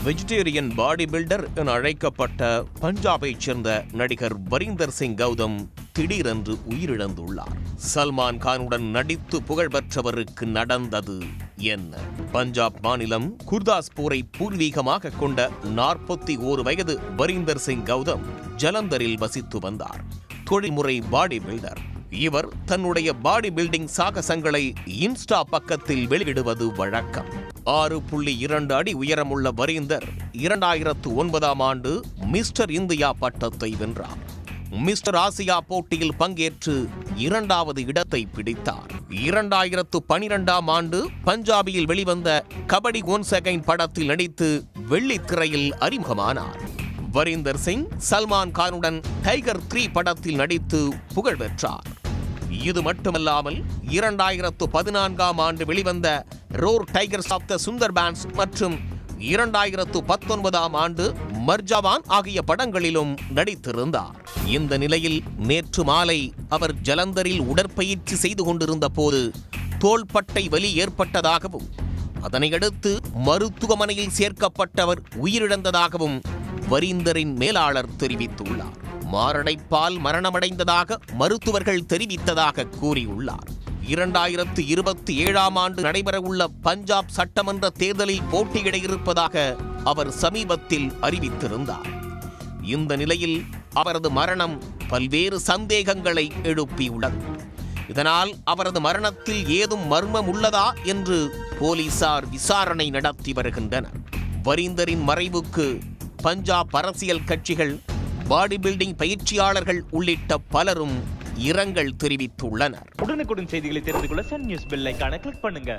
Vegetarian body builder என அழைக்கப்பட்ட பஞ்சாபைச் சேர்ந்த நடிகர் வரிந்தர் சிங் கௌதம் திடீரென்று உயிரிழந்துள்ளார். சல்மான் கானுடன் நடித்து புகழ்பெற்றவருக்கு நடந்தது என்ன? பஞ்சாப் மாநிலம் குர்தாஸ்பூரை பூர்வீகமாக கொண்ட 41 வயது வரிந்தர் சிங் கௌதம் ஜலந்தரில் வசித்து வந்தார். தொழில்முறை பாடி பில்டர். இவர் தன்னுடைய பாடி பில்டிங் சாகசங்களை இன்ஸ்டா பக்கத்தில் வெளியிடுவது வழக்கம். 6.2 அடி உயரமுள்ள வரிந்தர் 2009ஆம் ஆண்டு மிஸ்டர் இந்தியா பட்டத்தை வென்றார். மிஸ்டர் ஆசியா போட்டியில் பங்கேற்று 2வது இடத்தை பிடித்தார். 2012ஆம் ஆண்டு பஞ்சாபில் வெளிவந்த கபடி ஒன்ஸ் அகைன் படத்தில் நடித்து வெள்ளித்திரையில் அறிமுகமானார். வரிந்தர் சிங் சல்மான் கானுடன் டைகர் 3 படத்தில் நடித்து புகழ் பெற்றார். இது மட்டுமல்லாமல் 2014ஆம் ஆண்டு வெளிவந்த roar tigers of the Sundarbans மற்றும் 2019ஆம் ஆண்டு மர்ஜவான் ஆகிய படங்களிலும் நடித்திருந்தார். இந்த நிலையில் நேற்று மாலை அவர் ஜலந்தரில் உடற்பயிற்சி செய்து கொண்டிருந்த போது தோள்பட்டை வலி ஏற்பட்டதாகவும் அதனையடுத்து மருத்துவமனையில் சேர்க்கப்பட்டவர் உயிரிழந்ததாகவும் வரிந்தரின் மேலாளர் தெரிவித்துள்ளார். மாரடைப்பால் மரணமடைந்ததாக மருத்துவர்கள் தெரிவித்ததாக கூறியுள்ளார். 2027ஆம் ஆண்டு நடைபெறவுள்ள பஞ்சாப் சட்டமன்ற தேர்தலில் போட்டியிட இருப்பதாக அவர் சமீபத்தில் அறிவித்திருந்தார். இந்த நிலையில் அவரது மரணம் பல்வேறு சந்தேகங்களை எழுப்பியுள்ளது. இதனால் அவரது மரணத்தில் ஏதும் மர்மம் உள்ளதா என்று போலீசார் விசாரணை நடத்தி வருகின்றனர். வரிந்தரின் மறைவுக்கு பஞ்சாப் அரசியல் கட்சிகள், பாடி பில்டிங் பயிற்சியாளர்கள் உள்ளிட்ட பலரும் இரங்கல் தெரிவித்துள்ளனர். உடனுக்குடன் செய்திகளை தெரிந்து கொள்ள சன் நியூஸ் பெல் ஐகானை கிளிக் பண்ணுங்க.